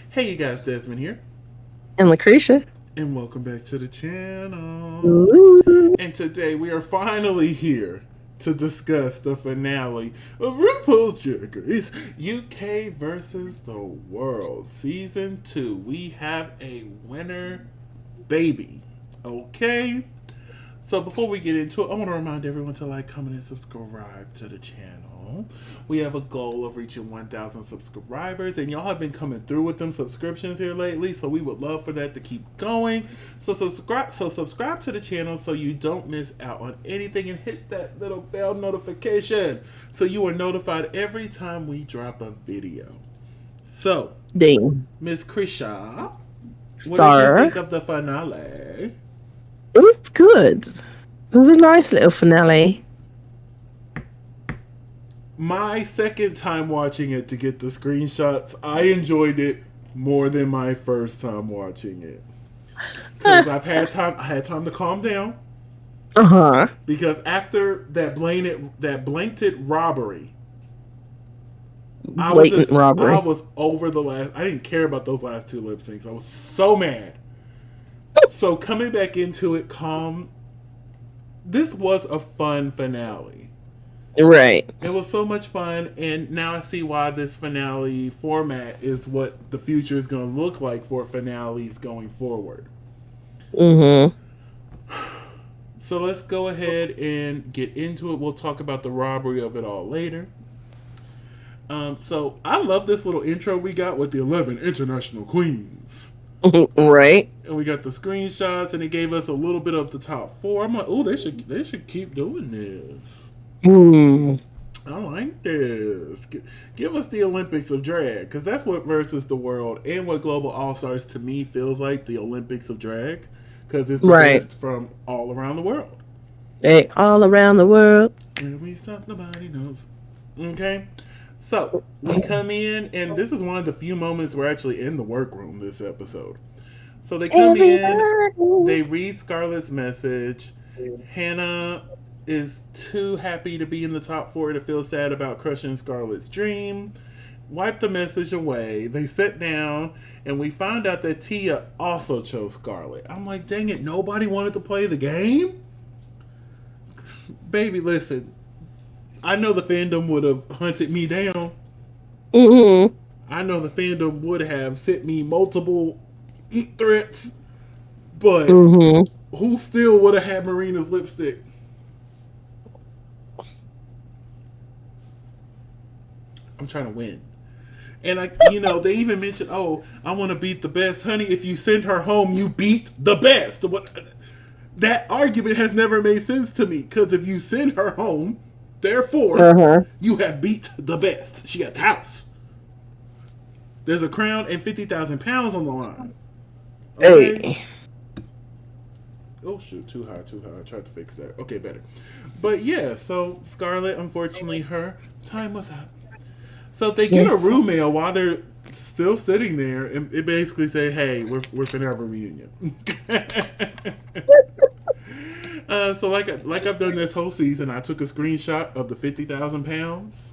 Hey, you guys, Desmond here, And LaCresha. and welcome back to the channel. Ooh. And today we are finally here to discuss the finale of RuPaul's Drag Race UK versus the World Season 2. We have a winner, baby. Okay? So before we get into it, I want to remind everyone to like, comment, and subscribe to the channel. We have a goal of reaching 1,000 subscribers, and y'all have been coming through with them subscriptions here lately. So we would love for that to keep going. So subscribe to the channel so you don't miss out on anything, and hit that little bell notification so you are notified every time we drop a video. So, Ding. Miss Krisha, what did you Star. think of the finale? It was good. It was a nice little finale. My second time watching it to get the screenshots, I enjoyed it more than my first time watching it because I had time to calm down. Uh-huh. Because after that blanket robbery, Blatant I robbery. was over the last. I didn't care about those last two lip syncs. I was so mad. So coming back into it calm, this was a fun finale. Right. It was so much fun, and now I see why this finale format is what the future is going to look like for finales going forward. Mm-hmm. So let's go ahead and get into it. We'll talk about the robbery of it all later. So I love this little intro we got with the 11 international queens. Right. And we got the screenshots, and it gave us a little bit of the top four. I'm like, oh, they should keep doing this. Mm. I like this. Give us the Olympics of drag, because that's what versus the world and what Global All Stars to me feels like, the Olympics of drag, because it's the Right. best from all around the world. Hey, all around the world. When we stop, nobody knows. Okay? So, we come in, and this is one of the few moments we're actually in the workroom this episode. So, they come in, Everybody. they read Scarlett's message. Hannah is too happy to be in the top four to feel sad about crushing Scarlett's dream. Wipe the message away. They sit down, and we find out that Tia also chose Scarlett. I'm like, dang it, nobody wanted to play the game? Baby, listen, I know the fandom would have hunted me down. Mm-hmm. I know the fandom would have sent me multiple threats, but Mm-hmm. who still would have had Marina's lipstick? I'm trying to win. And they even mentioned, oh, I want to beat the best, honey. If you send her home, you beat the best. What? That argument has never made sense to me. Because if you send her home, therefore, Uh-huh. you have beat the best. She got the house. There's a crown and 50,000 pounds on the line. Okay. Hey. Oh shoot, too high, too high. I tried to fix that. Okay, better. But yeah, so Scarlett, unfortunately, her time was up. So they get a Yes. room mail while they're still sitting there, and it basically say, "Hey, we're finna have a reunion." So like I've done this whole season, I took a screenshot of the 50,000 pounds.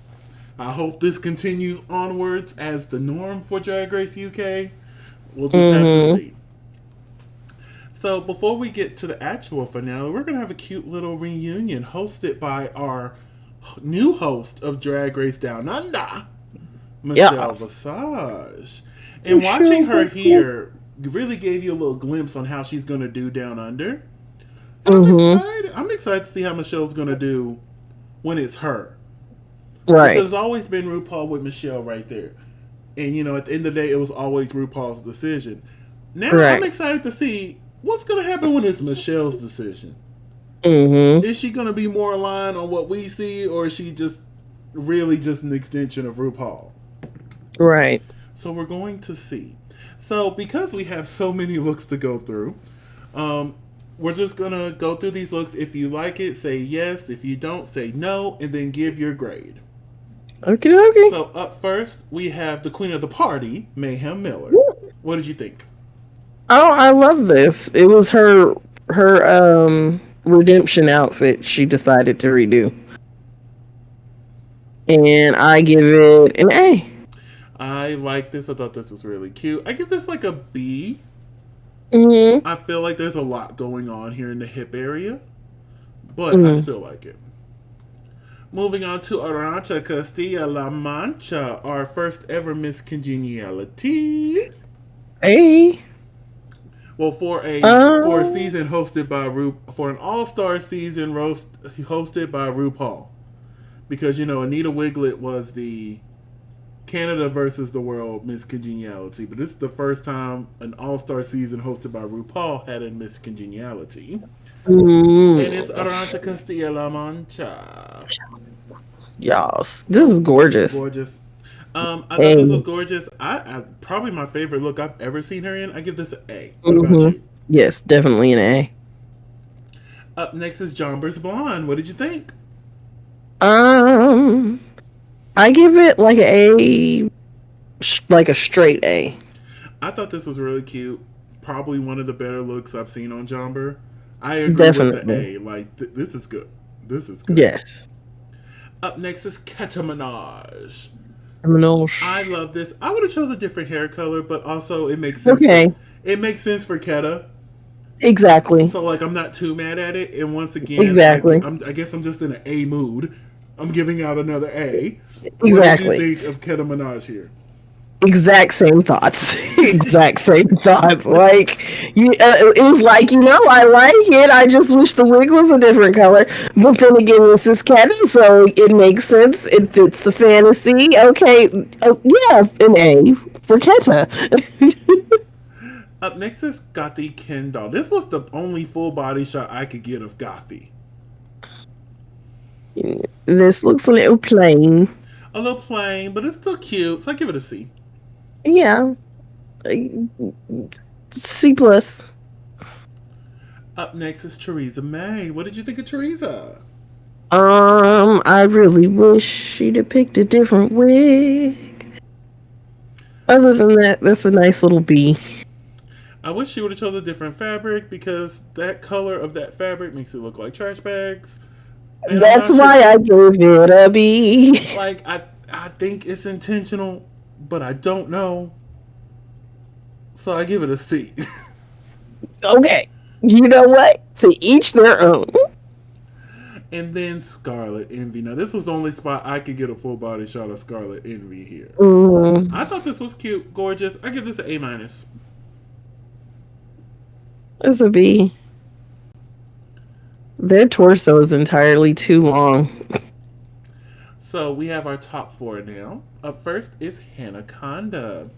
I hope this continues onwards as the norm for Drag Race UK. We'll just have to Mm-hmm. see. So before we get to the actual finale, we're gonna have a cute little reunion hosted by our new host of Drag Race Down Under, Michelle Yes. Visage. And watching Michelle her Visage. here really gave you a little glimpse on how she's gonna do Down Under. And I'm Mm-hmm. excited. I'm excited to see how Michelle's gonna do when it's her. Because Right. it's always been RuPaul with Michelle right there. And at the end of the day, it was always RuPaul's decision. Now I'm Right. excited to see what's gonna happen when it's Michelle's decision. Mm-hmm. Is she gonna be more aligned on what we see, or is she just really just an extension of RuPaul? Right. So we're going to see. So because we have so many looks to go through, um, we're just gonna go through these looks. If you like it, say yes. If you don't, say no, and then give your grade. Okay, okay. So up first, we have the queen of the party, Mayhem Miller. What did you think? Oh, I love this. It was her redemption outfit she decided to redo. And I give it an A. I like this. I thought this was really cute. I give this like a B. Mm-hmm. I feel like there's a lot going on here in the hip area, but I Mm-hmm. still like it. Moving on to Arancha Castilla La Mancha, our first ever Miss Congeniality. Hey. Well, for a Um. season hosted by for an all star season hosted by RuPaul, because Anita Wiglet was the Canada versus the world Miss Congeniality, but this is the first time an all star season hosted by RuPaul had a Miss Congeniality, and it's Mm, Arancha Castilla La Mancha. y'all, this So is gorgeous. gorgeous. I thought this was Hey. gorgeous. I probably my favorite look I've ever seen her in. I give this an A. What about Mm-hmm. you? Yes, definitely an A. Up next is Jombers Blonde. What did you think? Um. I give it like a straight A. I thought this was really cute. Probably one of the better looks I've seen on Jomber. I agree with the Definitely. A. Like this is good. This is good. Yes. Up next is Keta Minaj. I Minoj. love this. I would have chose a different hair color, but also it makes sense for Okay. Keta. Exactly. So like I'm not too mad at it. And once again, Exactly. I guess I'm just in an A mood. I'm giving out another A. What did you Exactly. think of Keta Minaj here? Exact same thoughts. Exact same thoughts. Like it was like I like it. I just wish the wig was a different color. But then again, this is catchy, so it makes sense. It fits the fantasy. Okay, yeah, an A for Keta. Up next is Gothy Kendall. This was the only full body shot I could get of Gothy. This looks a little plain. A little plain, but it's still cute, so I give it a C. Yeah, C plus. Up next is Theresa May. What did you think of Theresa? I really wish she'd have picked a different wig. Other than that, that's a nice little B. I wish she would have chosen a different fabric because that color of that fabric makes it look like trash bags. And I'm That's not sure. why I gave it a B. Like I think it's intentional, but I don't know. So I give it a C. Okay. You know what? To each their own. And then Scarlet Envy. Now this was the only spot I could get a full body shot of Scarlet Envy here. I thought this was cute, gorgeous. I give this an A minus. It's a B. Their torso is entirely too long. So we have our top four now. Up first is Hannah Conda.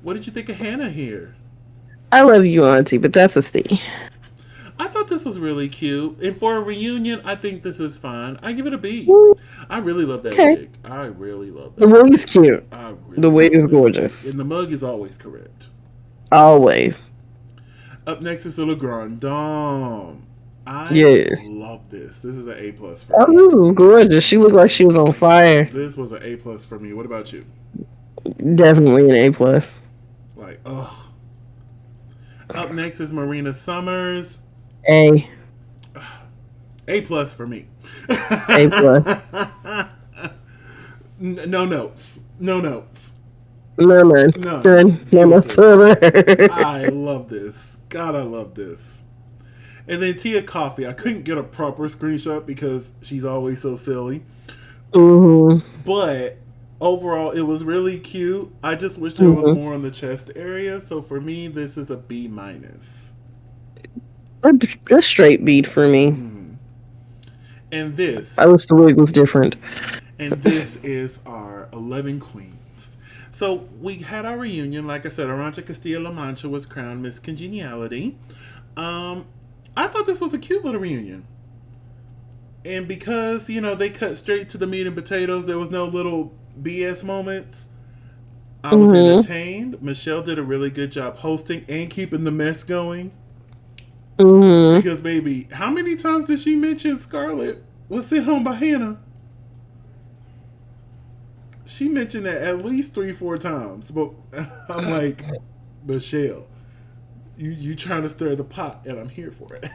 What did you think of Hannah here? I love you, Auntie, but that's a C. I thought this was really cute. And for a reunion, I think this is fine. I give it a B. I really love that Okay. wig. I really love The that wig is wig. cute. I The really wig love is that wig. gorgeous. And the mug is always correct. Always. Up next is the Le Grand Dame. I Yes. love this. This is an A plus for Oh, me. this was gorgeous. She looked like she was on fire. This was an A plus for me. What about you? Definitely an A plus. Like, ugh. Up next is Marina Summers. A. A plus for me. A plus. No notes. No notes. No, man. None. Good. No, no, Beautiful. no. I love this. God, I love this. And then Tia Coffee. I couldn't get a proper screenshot because she's always so silly. But overall, it was really cute. I just wish there was more on the chest area. So for me, this is a B minus. A straight beat for me. And this I wish the wig was different. And this is our 11 queens. So we had our reunion. Like I said, Arancha Castilla-La Mancha was crowned Miss Congeniality. I thought this was a cute little reunion. And because, they cut straight to the meat and potatoes, there was no little BS moments. I was entertained. Michelle did a really good job hosting and keeping the mess going. Because, baby, how many times did she mention Scarlett was sent home by Hannah? She mentioned that at least 3-4 times. But I'm like, Michelle, you trying to stir the pot, and I'm here for it.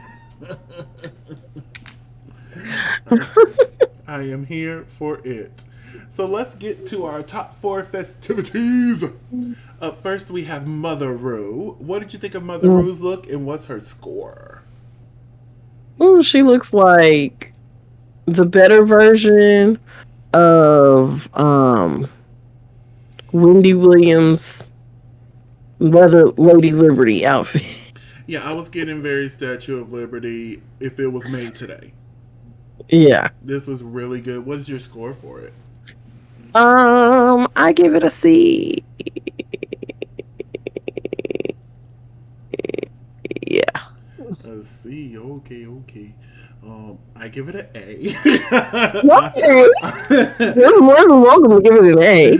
I am here for it. So let's get to our top 4 festivities. Up first, we have Mother Rue. What did you think of Mother Rue's look, and what's her score? Oh, she looks like the better version of Wendy Williams' Lady Liberty outfit. Yeah, I was getting very Statue of Liberty if it was made today. Yeah. This was really good. What is your score for it? I give it a C. Yeah. A C. Okay. I give it an A. Okay. You're more than welcome to give it an A.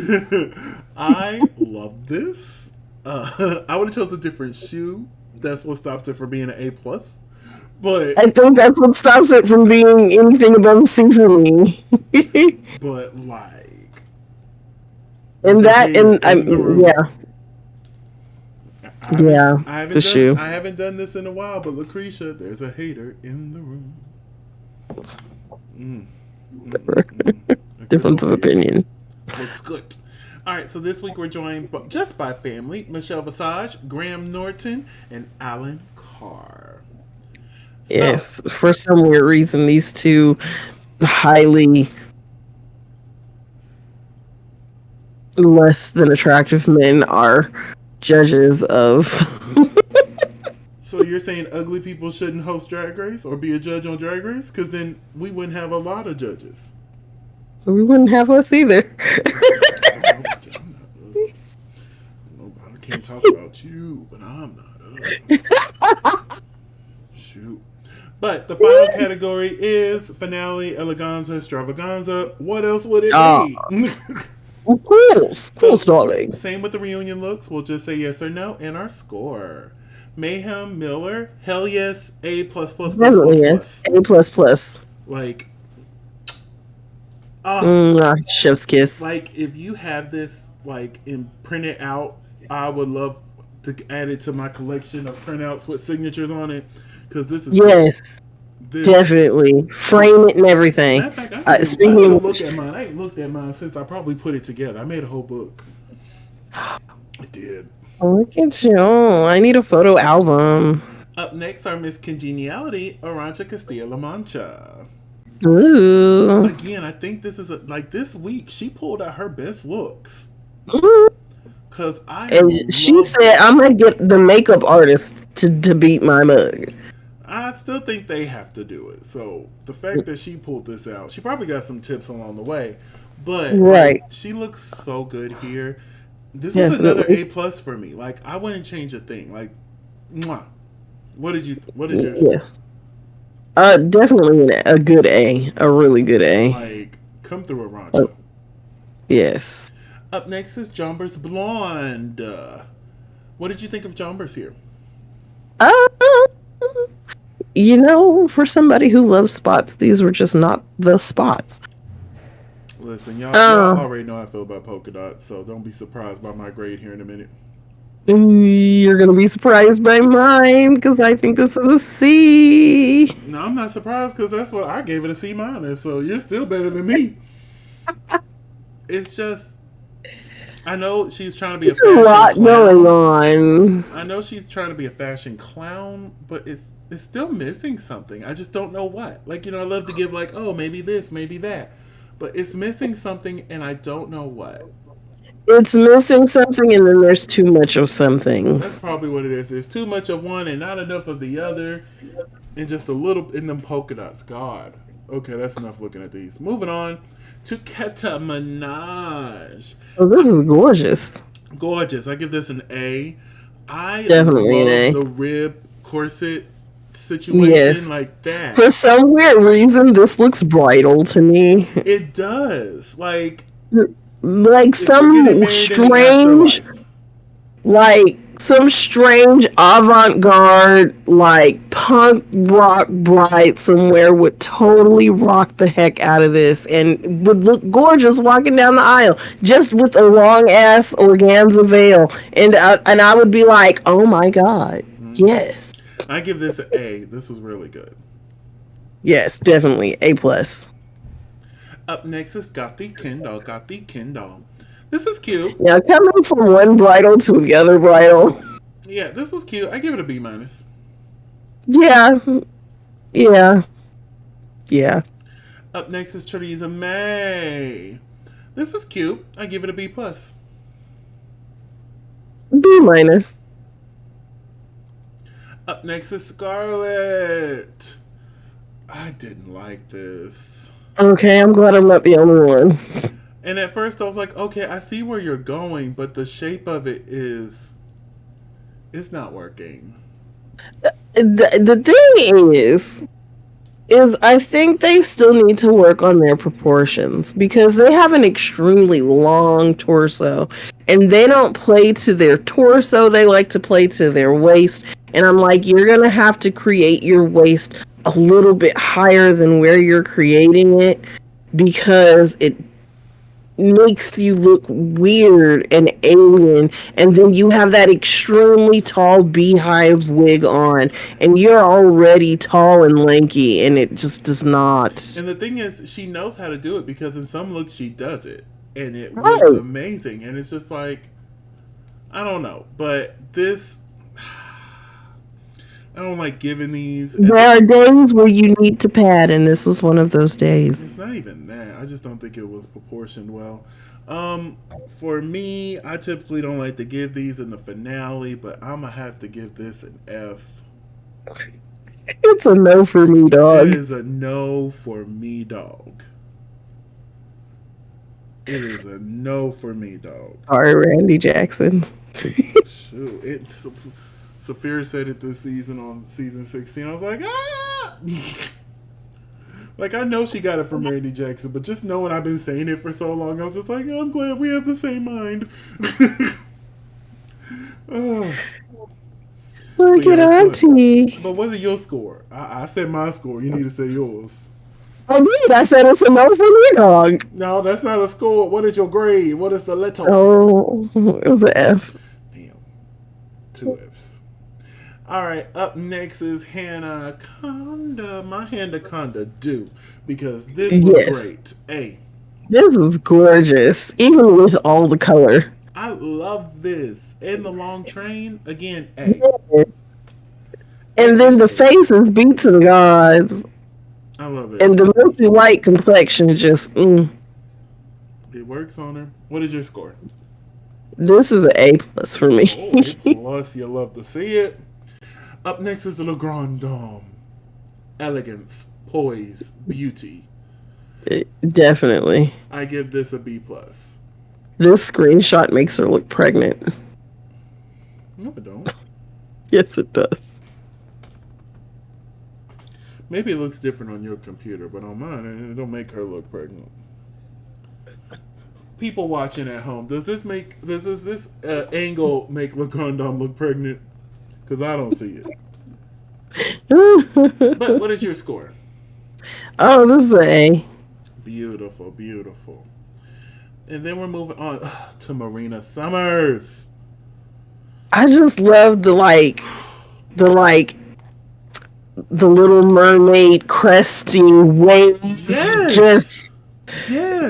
I love this. I would have chosen a different shoe. That's what stops it from being an A plus. But I think that's what stops it from being anything above C for me. but like, and that, and yeah. I haven't the shoe. I haven't done this in a while, but LaCresha, there's a hater in the room. Difference of opinion. Looks good. All right, so this week we're joined just by family: Michelle Visage, Graham Norton, and Alan Carr. Yes, for some weird reason, these two highly less than attractive men are judges of. So you're saying ugly people shouldn't host Drag Race or be a judge on Drag Race? Because then we wouldn't have a lot of judges. We wouldn't have us either. I can't talk about you, but I'm not ugly. Shoot. But the final category is Finale Eleganza Extravaganza. What else would it be? Of course, darling. Same with the reunion looks. We'll just say yes or no and our score. Mayhem Miller, hell yes, A plus plus plus plus yes. A plus plus. Like, chef's kiss. like if you have this like in printed out, I would love to add it to my collection of printouts with signatures on it because this is definitely frame it and everything. Matter of fact, I need to look at mine. I ain't looked at mine since I probably put it together. I made a whole book. I did. Look at you. I need a photo album. Up next are Miss Congeniality, Arancha Castilla-La Mancha. Ooh. Again, I think this is this week she pulled out her best looks. Cause she said, "I'm gonna get the makeup artist to beat my mug." I still think they have to do it. So the fact that she pulled this out, she probably got some tips along the way. But she looks so good here. This is another A plus for me. Like I wouldn't change a thing. Like, mwah. What is your score? Yes. Definitely a good A, a really good A. Like, come through, Arancha. Yes. Up next is Jombers Blonde. What did you think of Jombers here? For somebody who loves spots, these were just not the spots. Listen, y'all already know how I feel about polka dots, so don't be surprised by my grade here in a minute. You're gonna be surprised by mine because I think this is a C. No, I'm not surprised because that's what I gave it, a C minus. So you're still better than me. It's just, I know she's trying to be a fashion clown. Going on. I know she's trying to be a fashion clown, but it's still missing something. I just don't know what. Like, I love to give maybe this, maybe that, but it's missing something, and I don't know what. It's missing something, and then there's too much of something. That's probably what it is. There's too much of one and not enough of the other, and just a little in them polka dots. God. Okay, that's enough looking at these. Moving on to Keta Minaj. Oh, this is gorgeous. Gorgeous. I give this an A. I definitely love an A. The rib corset situation like that. For some weird reason, this looks bridal to me. It does. Like some strange avant-garde punk rock bride somewhere would totally rock the heck out of this and would look gorgeous walking down the aisle just with a long ass organza veil, and I would be like, oh my god, yes. I give this an A. This was really good. Yes, definitely A plus. Up next is Got the Kindle. Got the Kindle. This is cute. Yeah, coming from one bridal to the other bridal. Yeah, this was cute. I give it a B minus. Yeah, yeah, yeah. Up next is Theresa May. This is cute. I give it a B plus. B minus. Up next is Scarlett. I didn't like this. Okay, I'm glad I'm not the only one. And at first I was like, okay, I see where you're going, but the shape of it is, it's not working. The thing is I think they still need to work on their proportions because they have an extremely long torso and they don't play to their torso, they like to play to their waist. And I'm like, you're gonna have to create your waist a little bit higher than where you're creating it because it makes you look weird and alien, and then you have that extremely tall beehive wig on and you're already tall and lanky and it just does not. And the thing is, she knows how to do it because in some looks she does it. And it looks Right. amazing. And it's just like, I don't know. But this, I don't like giving these. There are days where you need to pad, and this was one of those days. It's not even that. I just don't think it was proportioned well. For me, I typically don't like to give these in the finale, but I'm gonna have to give this an F. It's a no for me, It dog. is a no for me, dog. It is a no for me, dog. Sorry, Randy Jackson. Shoot, Saphira said it this season on season 16. I was like, ah! Like, I know she got it from Randy Jackson, but just knowing I've been saying it for so long, I was just like, oh, I'm glad we have the same mind. Oh. Look But at yeah, Auntie. But what's your score? I said my score. You need to say yours. I did. I said it's a no for me, dog. No, that's not a score. What is your grade? What is the letter? Oh, it was an F. Damn. 2 F's. Alright, up next is Hanaconda. My Hanaconda do. Because this was Yes. great. A. This is gorgeous, even with all the color. I love this. And the long train, again, A. And then the faces beat to the gods. I love it. And the milky white complexion just, It works on her. What is your score? This is an A plus for me. Oh, A plus. You love to see it. Up next is the Le Grand Dame. Elegance, poise, beauty. Definitely. I give this a B plus. This screenshot makes her look pregnant. No, I don't. Yes, it does. Maybe it looks different on your computer, but on mine, it don't make her look pregnant. People watching at home, does this angle make Le Grand Dame look pregnant? Because I don't see it. But what is your score? Oh, this is an A. Beautiful, beautiful. And then we're moving on to Marina Summers. I just love the Little Mermaid cresty wave just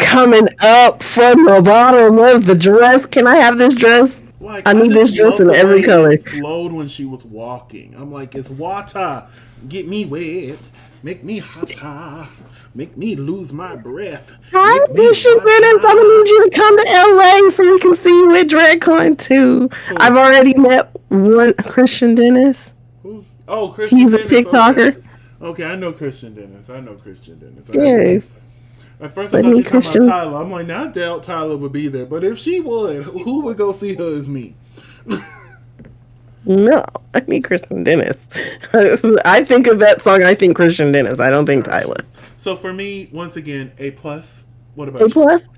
coming up from the bottom of the dress. Can I have this dress? Like, I need this dress in every color. It flowed when she was walking. I'm like, it's water. Get me wet. Make me hotter. Make me lose my breath. Hi, Christian Dennis. I'm gonna need you to come to LA so we can see you at DragCon too. I've already met one Christian Dennis. Christian He's Dennis. a TikToker. Okay, I know Christian Dennis. Yes. At first I thought you were talking about Tyler. I'm like, now I doubt Tyler would be there. But if she would, who would go see her as me? No, I mean Christian Dennis. I think of that song, I think Christian Dennis. I don't think Tyler. So for me, once again, A plus. What about A plus?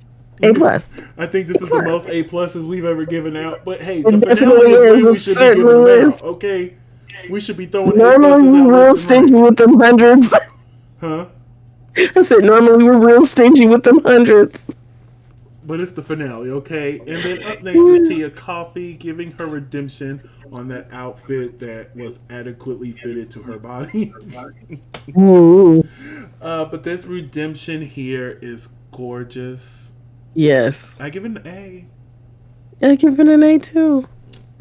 A plus. I think this is the most A pluses we've ever given out. But hey, It the finale definitely is when is. we It should be giving them certainly out. Okay, we should be throwing A Normally pluses we're out real left and stingy right. with them hundreds. Huh? I said normally we're real stingy with them hundreds. But it's the finale, okay? And then up next is Tia Coffee giving her redemption on that outfit that was adequately fitted to her body. Ooh. But this redemption here is gorgeous. Yes. I give it an A. I give it an A too.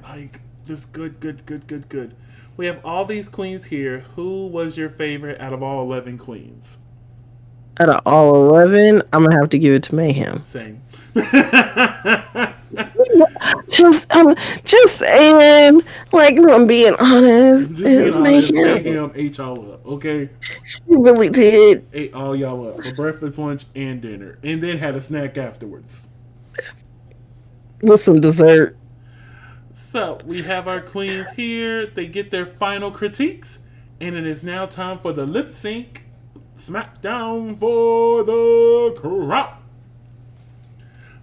Like, just good, good, good, good, good. We have all these queens here. Who was your favorite out of all 11 queens? Out of all 11, I'm gonna have to give it to Mayhem. Same. Just saying, like, if I'm being honest, Just it being was honest, Mayhem. Mayhem ate y'all up, okay? She really did. Ate all y'all up for breakfast, lunch, and dinner. And then had a snack afterwards. With some dessert. So, we have our queens here. They get their final critiques. And it is now time for the lip sync smackdown for the crown.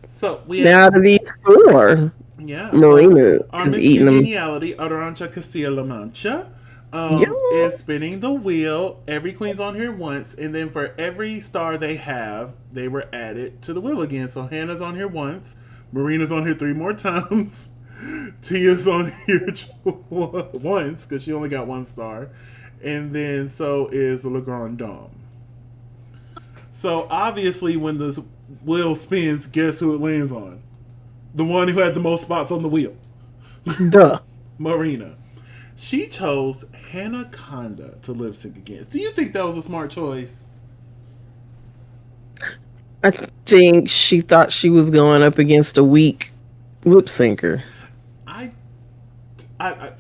So, we have. Now, out of these four, Yeah, Marina so our is Miss eating them. Congeniality, Arancha Castilla-La Mancha, Yeah. is spinning the wheel. Every queen's on here once, and then for every star they have, they were added to the wheel again. So Hannah's on here once, Marina's on here 3 more times, Tia's on here once because she only got 1 star, and then so is Le Grand Dame. So obviously, when the wheel spins, guess who it lands on? The one who had the most spots on the wheel. Duh. Marina. She chose Hannah Conda to lip sync against. Do you think that was a smart choice? I think she thought she was going up against a weak lip syncer. I, I,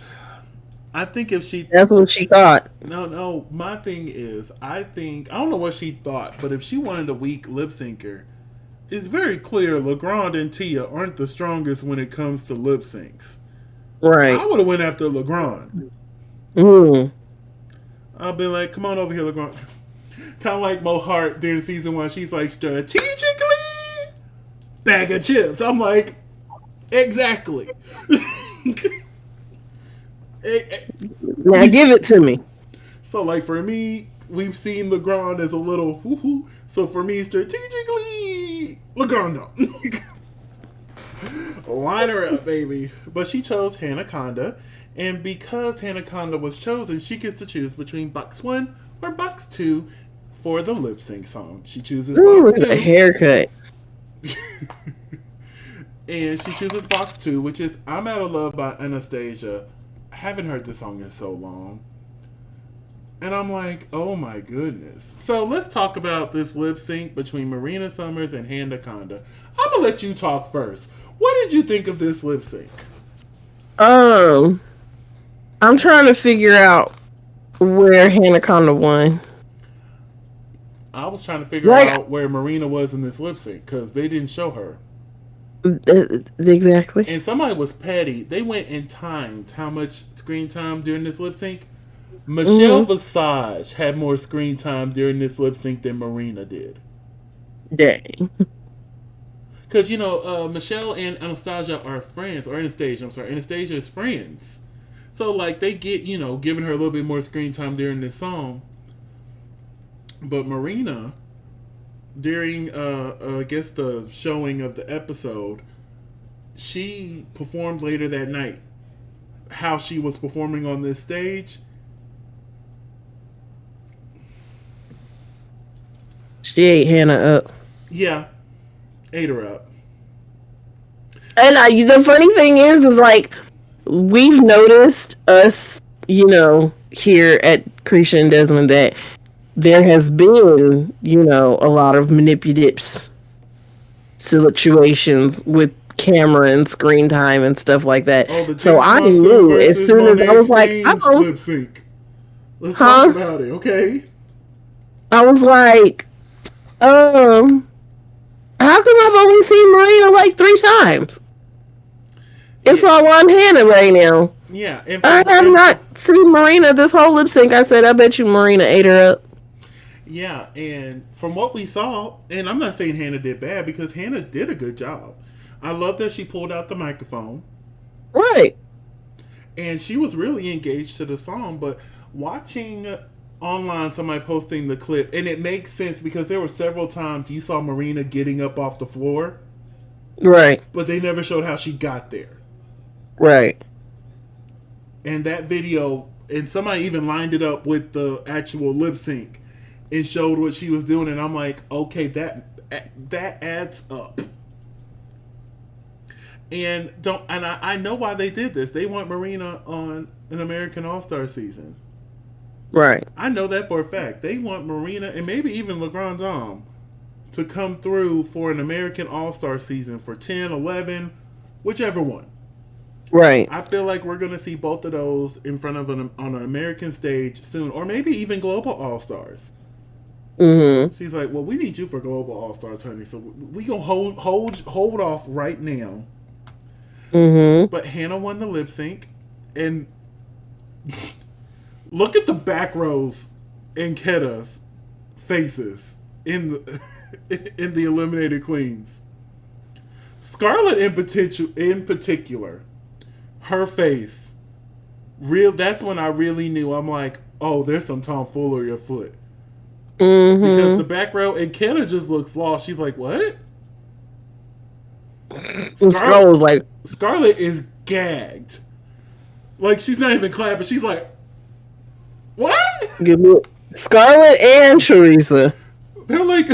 I think if she. That's what she thought. No. My thing is, I don't know what she thought, but if she wanted a weak lip syncer, it's very clear Legrand and Tia aren't the strongest when it comes to lip syncs. Right. I would have went after Legrand. Mm. I'll be like, come on over here, Legrand. Kind of like Mo Hart during season 1. She's like, strategically, bag of chips. I'm like, exactly. Now give it to me. So, like, for me, we've seen Legrand as a little woohoo. So, for me, strategically, Legrand. Line her up, baby. But she chose Hannah Conda. And because Hannah Conda was chosen, she gets to choose between box 1 or box 2 for the lip sync song. She chooses box 2. A haircut. And she chooses box 2, which is I'm Out of Love by Anastasia. I haven't heard this song in so long. And I'm like, oh my goodness. So let's talk about this lip sync between Marina Summers and Hannah Conda. I'm going to let you talk first. What did you think of this lip sync? I'm trying to figure out where Hannah Conda won. I was trying to figure out where Marina was in this lip sync because they didn't show her. Exactly. And somebody was petty. They went and timed how much screen time during this lip sync. Michelle Visage had more screen time during this lip sync than Marina did. Dang. Because, Michelle and Anastasia are friends. Or Anastasia, I'm sorry. Anastasia is friends. So, like, they get, giving her a little bit more screen time during this song. But Marina, during, I guess, the showing of the episode, she performed later that night. How she was performing on this stage. She ate Hannah up. Yeah. Ate her up. And the funny thing is like, we've noticed us, here at LaCresha and Desmond that there has been, a lot of manipulative situations with camera and screen time and stuff like that. Oh, so I knew as soon as I was like, oh, lip sync. Let's talk about it, okay? I was like, how come I've only seen Marina like 3 times? It's all on Hannah right now. Yeah. I have not seen Marina this whole lip sync. I said, I bet you Marina ate her up. Yeah, and from what we saw, and I'm not saying Hannah did bad because Hannah did a good job. I love that she pulled out the microphone. Right. And she was really engaged to the song, but watching online somebody posting the clip, and it makes sense because there were several times you saw Marina getting up off the floor. Right. But they never showed how she got there. Right. And that video, and somebody even lined it up with the actual lip sync and showed what she was doing, and I'm like, okay, that that adds up. And I know why they did this. They want Marina on an American All Star season. Right. I know that for a fact. They want Marina and maybe even LeGrand Dom to come through for an American All Star season for 10, 11, whichever one. Right. I feel like we're going to see both of those in front of on an American stage soon, or maybe even Global All Stars. Mm-hmm. She's like, well, we need you for Global All Stars, honey. So we gonna hold off right now. Mm-hmm. But Hannah won the lip sync, and look at the back rows in Ketta's faces in the in the eliminated queens. Scarlett in particular, her face. That's when I really knew. I'm like, oh, there's some tomfoolery afoot. Mm-hmm. Because the back row and Ketta just looks lost. She's like, what? Scarlett was like, Scarlett is gagged. Like, she's not even clapping. She's like, what? Scarlett and Teresa. They're like,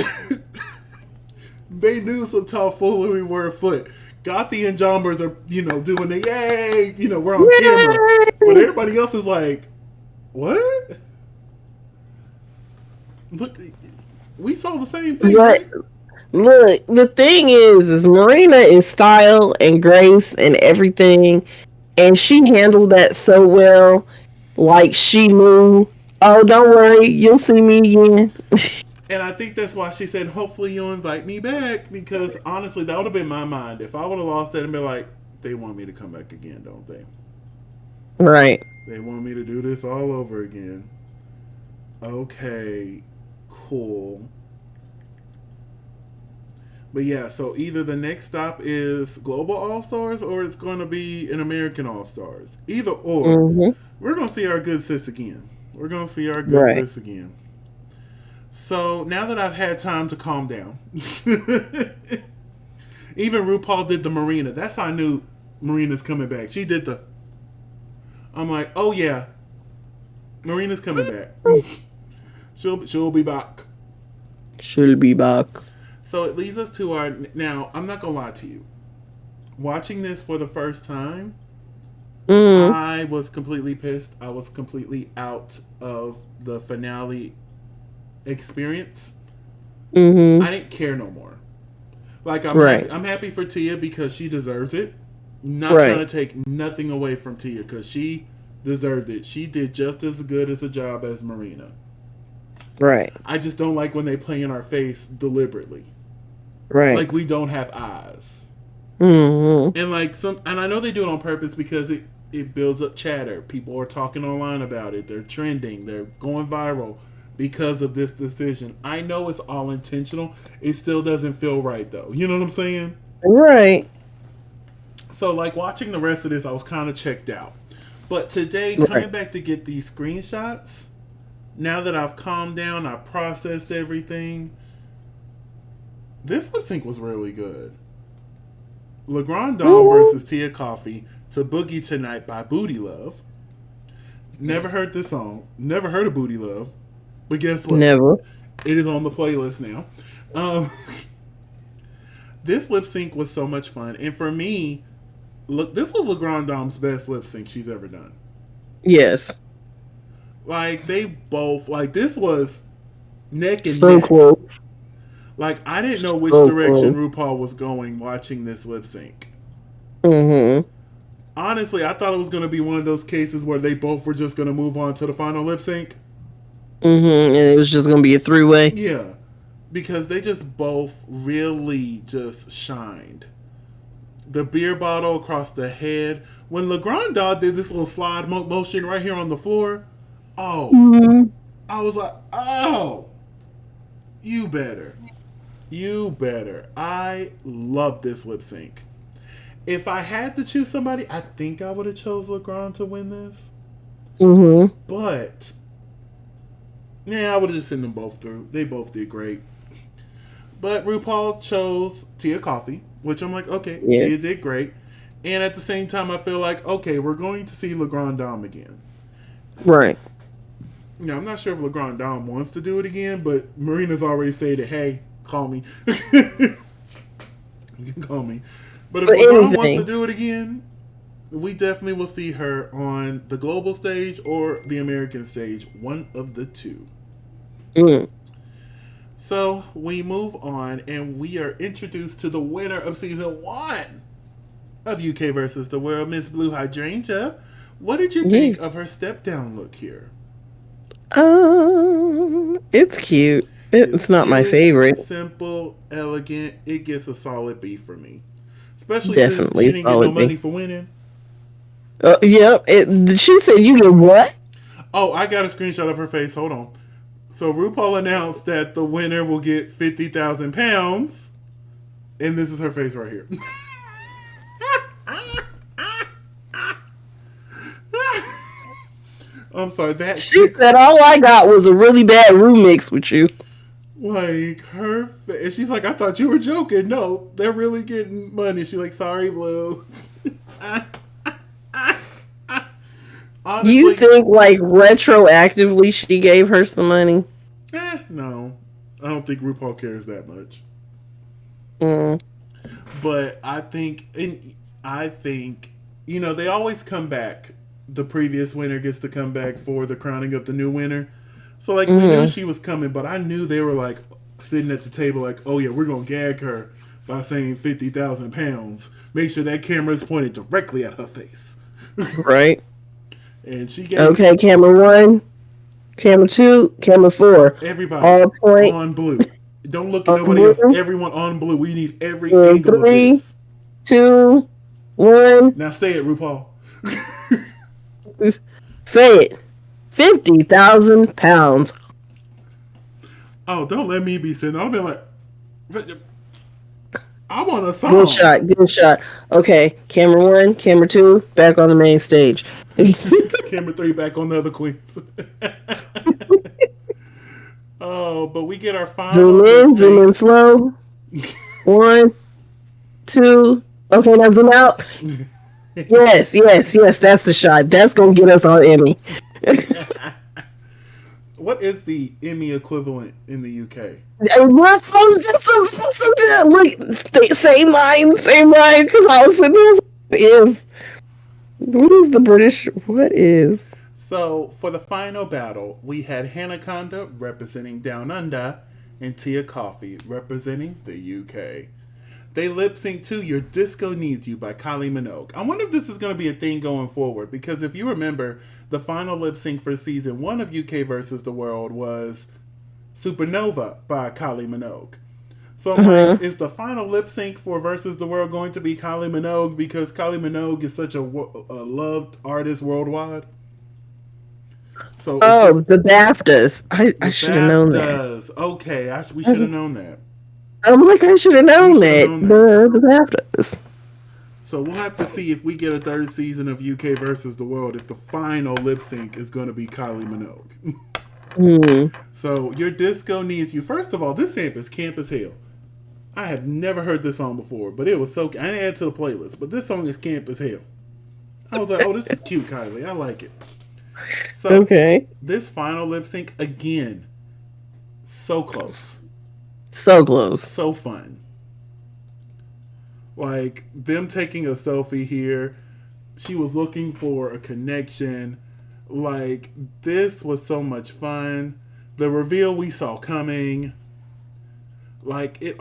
they knew some tomfoolery were afoot. Gothi and Jombers are, doing the yay. We're on camera. But everybody else is like, what? Look, we saw the same thing. Right? Look, the thing is Marina is style and grace and everything, and she handled that so well. Like, she knew, oh, don't worry, you'll see me again. And I think that's why she said, hopefully you'll invite me back, because honestly, that would have been my mind. If I would have lost that and been like, they want me to come back again, don't they? Right. They want me to do this all over again. Okay, cool. But yeah, so either the next stop is Global All Stars or it's going to be an American All Stars. Either or, we're going to see our good sis again. We're going to see our good sis again. So now that I've had time to calm down, even RuPaul did the Marina. That's how I knew Marina's coming back. She did the. I'm like, oh yeah, Marina's coming back. She'll be back. She'll be back. So it leads us to our... Now, I'm not going to lie to you. Watching this for the first time, I was completely pissed. I was completely out of the finale experience. I didn't care no more. Like, I'm happy for Tia because she deserves it. Not trying to take nothing away from Tia because she deserved it. She did just as good as a job as Marina. Right. I just don't like when they play in our face deliberately. Right. Like we don't have eyes. Mm-hmm. And like and I know they do it on purpose because it builds up chatter. People are talking online about it. They're trending. They're going viral because of this decision. I know it's all intentional. It still doesn't feel right though. You know what I'm saying? Right. So like watching the rest of this, I was kind of checked out. But today, coming back to get these screenshots, now that I've calmed down, I processed everything. This lip sync was really good. LeGrand Dom versus Tia Coffee to Boogie Tonight by Booty Love. Never heard this song. Never heard of Booty Love. But guess what? Never. It is on the playlist now. This lip sync was so much fun. And for me, look, this was LeGrand Dom's best lip sync she's ever done. Yes. Like, they both, like, this was neck and so neck. Close. Like, I didn't know which direction RuPaul was going watching this lip sync. Mm-hmm. Honestly, I thought it was going to be one of those cases where they both were just going to move on to the final lip sync. Mm-hmm. And it was just going to be a three-way. Yeah. Because they just both really just shined. The beer bottle across the head. When LeGrand Dom did this little slide motion right here on the floor, I was like, oh, you better. You better. I love this lip sync. If I had to choose somebody, I think I would have chose LeGrand to win this. Mm-hmm. But, yeah, I would have just sent them both through. They both did great. But RuPaul chose Tia Coffee, which I'm like, okay, Tia did great. And at the same time, I feel like, okay, we're going to see LeGrand Dom again. Right. Now, I'm not sure if LeGrand Dom wants to do it again, but Marina's already stated, hey, Call me. You can call me. But if For LeBron wants to anything. do it again, we definitely will see her on the global stage or the American stage, one of the two. Mm. So we move on and we are introduced to the winner of season one of UK versus the World, Miss Blue Hydrangea. What did you Yeah. think of her step down look here? It's cute. It's It's not my cute, favorite. simple, elegant. It gets a solid B for me. Especially since she Definitely didn't get no solid money B. for winning. Yep. She said you get what? Oh, I got a screenshot of her face. Hold on. So RuPaul announced that the winner will get £50,000, and this is her face right here. I'm sorry, that She shit. said all I got was a really bad room mix with you. Like her, and she's like, I thought you were joking. No, they're really getting money. She's like, sorry, Blue. You Honestly, think like retroactively she gave her some money? no, I don't think RuPaul cares that much. Mm. But I think, they always come back. The previous winner gets to come back for the crowning of the new winner. So like we knew Mm-hmm. she was coming, but I knew they were like sitting at the table like, oh yeah, we're gonna gag her by saying £50,000. Make sure that camera is pointed directly at her face. Right. And she gave Okay. Camera one, camera two, camera four. everybody All point on blue. Don't look at on nobody else. blue. Everyone on blue. We need every In angle of three, this. 2, 1. Now say it, RuPaul. Say it. £50,000. Oh, don't let me be sitting. I'll be like, I want a Good song. shot. Good shot. Okay. Camera one, camera two, back on the main stage. Camera 3 back on the other queens. Oh, but we get our final lip Zoom in sync. slow. 1, 2. Okay, now zoom out. Yes. That's the shot. That's gonna get us our Emmy. What is the Emmy equivalent in the UK? What I was just supposed to do? Like, same line. Because I was sitting there. What is the British? What is? So, for the final battle, we had Hanaconda representing Down Under and Tia Coffee representing the UK. They lip sync to Your Disco Needs You by Kylie Minogue. I wonder if this is going to be a thing going forward because if you remember, the final lip sync for season 1 of UK versus the World was Supernova by Kylie Minogue. So I'm like, is the final lip sync for Versus the World going to be Kylie Minogue because Kylie Minogue is such a loved artist worldwide? So is Oh, it the BAFTAs. I the should have known that. BAFTAs? Okay, we should have known that. I'm like, I should have We known should have that. known that. The BAFTAs. So we'll have to see if we get a third season of UK versus the World if the final lip sync is going to be Kylie Minogue. Hmm. So Your Disco Needs You. First of all, this sample is camp as hell. I have never heard this song before, but it was so. I didn't add it to the playlist, but this song is camp as hell. I was like, oh, this is cute, Kylie. I like it. So Okay. this final lip sync again, so close, So close. so fun. Like them taking a selfie here. She was looking for a connection. Like this was so much fun. The reveal we saw coming. Like it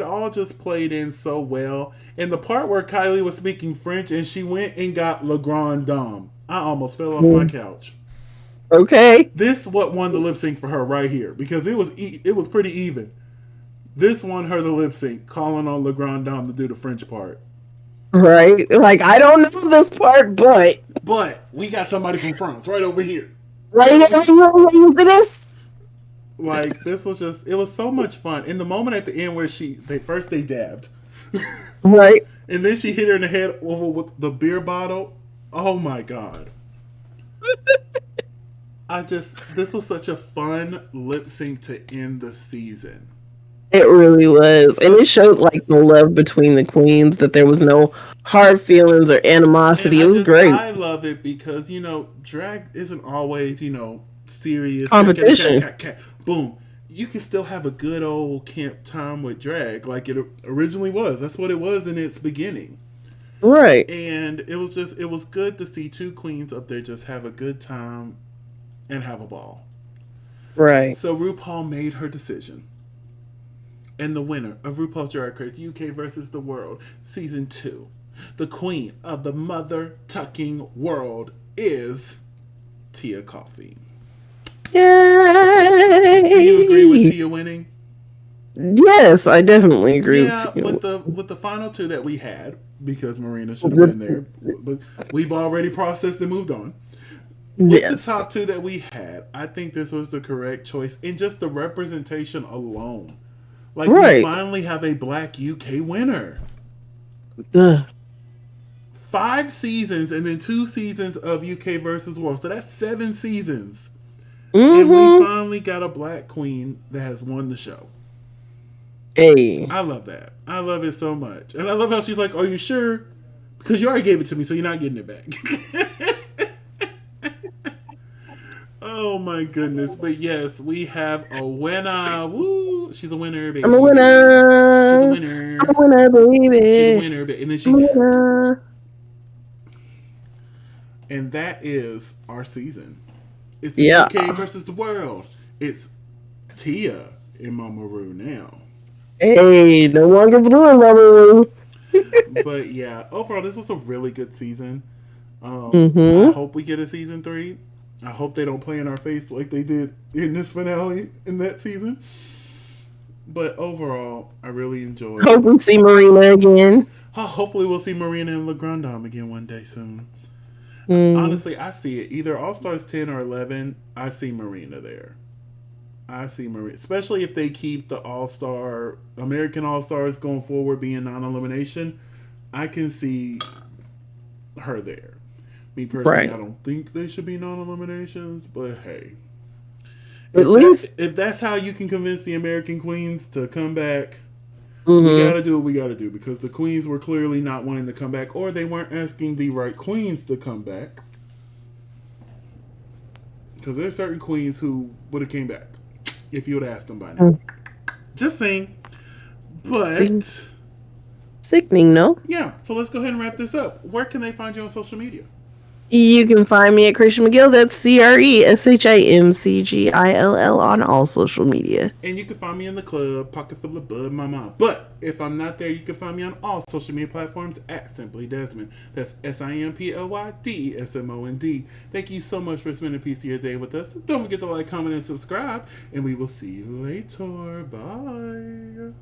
all just played in so well. And the part where Kylie was speaking French and she went and got Le Grand Dame. I almost fell off my couch. Okay. This what won the lip sync for her right here because it was pretty even. This won her the lip sync, calling on Le Grand Dame to do the French part. Right. Like, I don't know this part, but But we got somebody from France right over here. right now, you know what using this? Like this was just it was so much fun. In the moment at the end where they dabbed. Right. And then she hit her in the head over with the beer bottle. Oh my god. This was such a fun lip sync to end the season. It really was. And it Such showed like the love between the queens, that there was no hard feelings or and animosity. It was great. I love it because drag isn't always serious. Competition. Boom. you can still have a good old camp time with drag like it originally was. That's what it was in its beginning. Right. And it was good to see two queens up there just have a good time and have a ball. Right. So RuPaul made her decision. And the winner of RuPaul's Drag Race UK versus the World Season 2, the queen of the mother tucking world is Tia Coffee. Yay! Do you agree with Tia winning? Yes, I definitely agree with Yeah, you. with the final two that we had, because Marina should have been there, but we've already processed and moved on. With the Yes. top two that we had, I think this was the correct choice in just the representation alone. Like, we Right. finally have a black UK winner. Ugh. 5 seasons and then 2 seasons of UK versus World. So that's 7 seasons. And we Mm-hmm. finally got a black queen that has won the show. Hey. I love that. I love it so much. And I love how she's like, "Are you sure? Because you already gave it to me, so you're not getting it back." Oh my goodness. But yes, we have a winner. Woo! She's a winner, baby. I'm a She's a winner. I'm a winner. winner, She's a baby. winner. And then I'm she a winner. and that is our season. It's the Yeah. UK versus the world. It's Tia and Mama Ru now. Hey, no longer blue, Mama. But yeah, overall, this was a really good season. I Mm-hmm. hope we get a season 3. I hope they don't play in our face like they did in this finale in that season. But overall, I really enjoyed it. Hope we see Marina again. Hopefully, we'll see Marina and LaGrandam again one day soon. Mm. Honestly, I see it. Either All Stars 10 or 11, I see Marina there. I see Marina. Especially if they keep the American All Stars going forward being non elimination. I can see her there. Me personally, Right. I don't think they should be non eliminations, but hey. At least. If that's how you can convince the American Queens to come back, we Mm-hmm. gotta do what we gotta do because the Queens were clearly not wanting to come back, or they weren't asking the right Queens to come back. Because there's certain Queens who would have came back if you would have asked them by now. Just saying. But Sickening, no? yeah, so let's go ahead and wrap this up. Where can they find you on social media? You can find me at Christian McGill. That's CRESHIMCGILL on all social media. And you can find me in the club, Pocket Full of Bud, my mom. But if I'm not there, you can find me on all social media platforms at Simply Desmond. That's SIMPLYDESMOND. Thank you so much for spending a piece of your day with us. Don't forget to like, comment, and subscribe. And we will see you later. Bye.